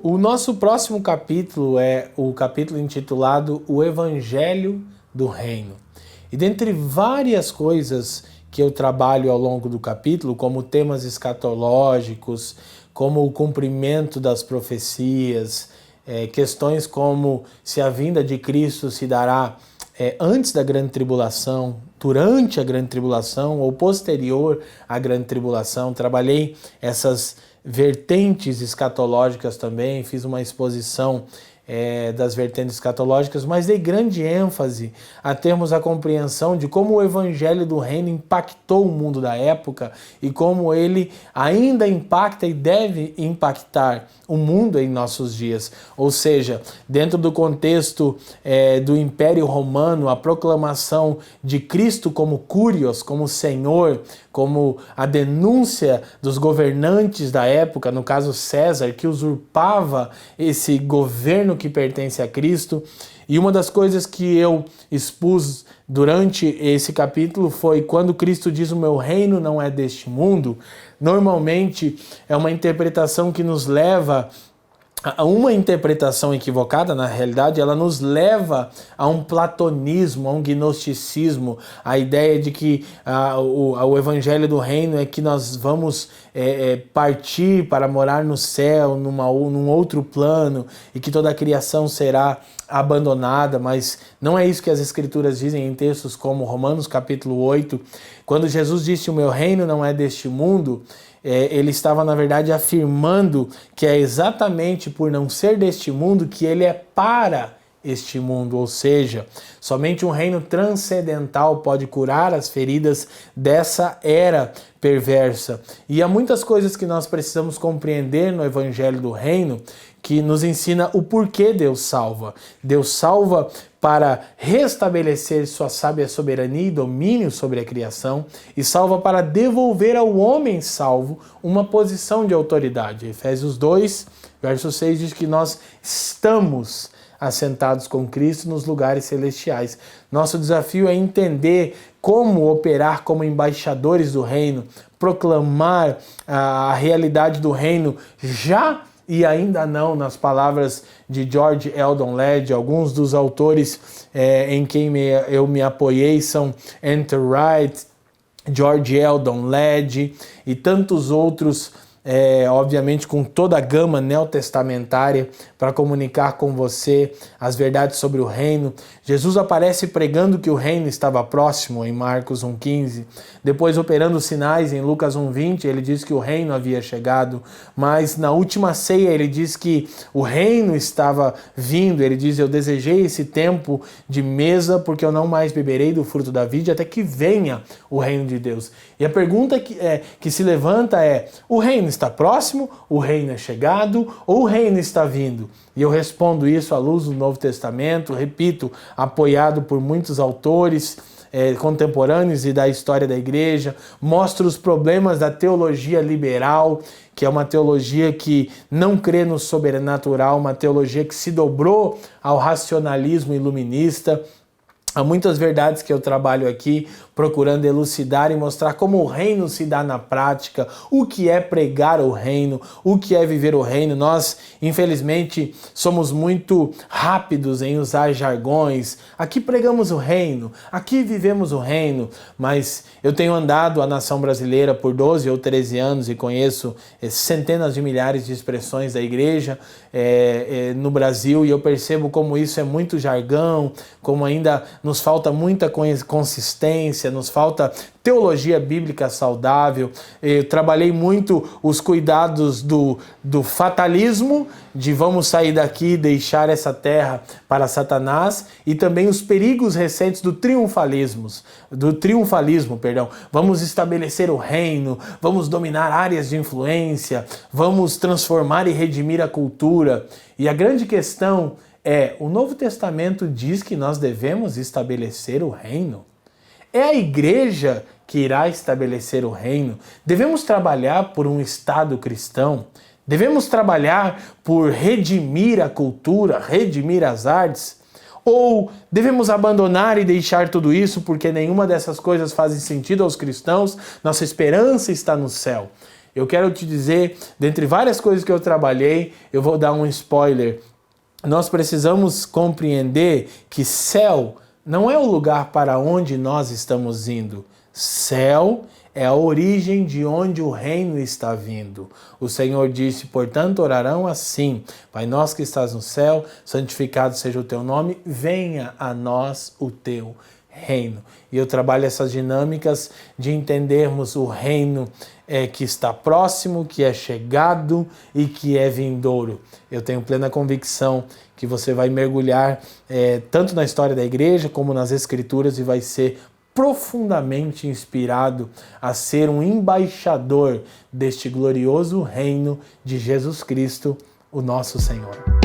O nosso próximo capítulo é o capítulo intitulado O Evangelho do Reino. E dentre várias coisas que eu trabalho ao longo do capítulo, como temas escatológicos, como o cumprimento das profecias, questões como se a vinda de Cristo se dará antes da grande tribulação, durante a grande tribulação ou posterior à grande tribulação. Trabalhei essas vertentes escatológicas também, fiz uma exposição das vertentes escatológicas, mas dei grande ênfase a termos a compreensão de como o Evangelho do Reino impactou o mundo da época e como ele ainda impacta e deve impactar o mundo em nossos dias. Ou seja, dentro do contexto do Império Romano, a proclamação de Cristo como Kyrios, como Senhor, como a denúncia dos governantes da época, no caso César, que usurpava esse governo que pertence a Cristo. E uma das coisas que eu expus durante esse capítulo foi quando Cristo diz: o meu reino não é deste mundo. Normalmente é uma interpretação que nos leva a uma interpretação equivocada. Na realidade, ela nos leva a um platonismo, a um gnosticismo, a ideia de que o Evangelho do Reino é que nós vamos partir para morar no céu, num outro plano, e que toda a criação será abandonada, mas não é isso que as Escrituras dizem em textos como Romanos capítulo 8, quando Jesus disse: o meu reino não é deste mundo. Ele estava, na verdade, afirmando que é exatamente por não ser deste mundo que ele é para este mundo, ou seja, somente um reino transcendental pode curar as feridas dessa era perversa. E há muitas coisas que nós precisamos compreender no Evangelho do Reino que nos ensina o porquê Deus salva. Deus salva para restabelecer sua sábia soberania e domínio sobre a criação, e salva para devolver ao homem salvo uma posição de autoridade. Efésios 2, verso 6 diz que nós estamos assentados com Cristo nos lugares celestiais. Nosso desafio é entender como operar como embaixadores do reino, proclamar a realidade do reino já e ainda não, nas palavras de George Eldon Ladd. Alguns dos autores em quem eu me apoiei são Enter Wright, George Eldon Ladd e tantos outros, obviamente com toda a gama neotestamentária, para comunicar com você as verdades sobre o reino. Jesus aparece pregando que o reino estava próximo em Marcos 1,15. Depois, operando sinais em Lucas 1,20, ele diz que o reino havia chegado. Mas na última ceia ele diz que o reino estava vindo. Ele diz: eu desejei esse tempo de mesa porque eu não mais beberei do fruto da vide até que venha o reino de Deus. E a pergunta que se levanta é: o reino está próximo? O reino é chegado? Ou o reino está vindo? E eu respondo isso à luz do Novo Testamento, repito, apoiado por muitos autores contemporâneos e da história da igreja. Mostro os problemas da teologia liberal, que é uma teologia que não crê no sobrenatural, uma teologia que se dobrou ao racionalismo iluminista. Há muitas verdades que eu trabalho aqui, procurando elucidar e mostrar como o reino se dá na prática, o que é pregar o reino, o que é viver o reino. Nós, infelizmente, somos muito rápidos em usar jargões. Aqui pregamos o reino, aqui vivemos o reino, mas eu tenho andado a nação brasileira por 12 ou 13 anos e conheço centenas de milhares de expressões da igreja no Brasil, e eu percebo como isso é muito jargão, como ainda nos falta muita consistência, nos falta teologia bíblica saudável. Eu trabalhei muito os cuidados do fatalismo, de vamos sair daqui e deixar essa terra para Satanás, e também os perigos recentes do triunfalismo, Vamos estabelecer o reino, vamos dominar áreas de influência, vamos transformar e redimir a cultura. E a grande questão o Novo Testamento diz que nós devemos estabelecer o reino. É a igreja que irá estabelecer o reino. Devemos trabalhar por um Estado cristão. Devemos trabalhar por redimir a cultura, redimir as artes. Ou devemos abandonar e deixar tudo isso porque nenhuma dessas coisas faz sentido aos cristãos? Nossa esperança está no céu. Eu quero te dizer, dentre várias coisas que eu trabalhei, eu vou dar um spoiler. Nós precisamos compreender que céu não é o lugar para onde nós estamos indo. Céu é a origem de onde o reino está vindo. O Senhor disse, portanto, orarão assim: Pai nosso que estás no céu, santificado seja o teu nome, venha a nós o teu reino. E eu trabalho essas dinâmicas de entendermos o reino que está próximo, que é chegado e que é vindouro. Eu tenho plena convicção que você vai mergulhar tanto na história da igreja como nas escrituras e vai ser profundamente inspirado a ser um embaixador deste glorioso reino de Jesus Cristo, o nosso Senhor.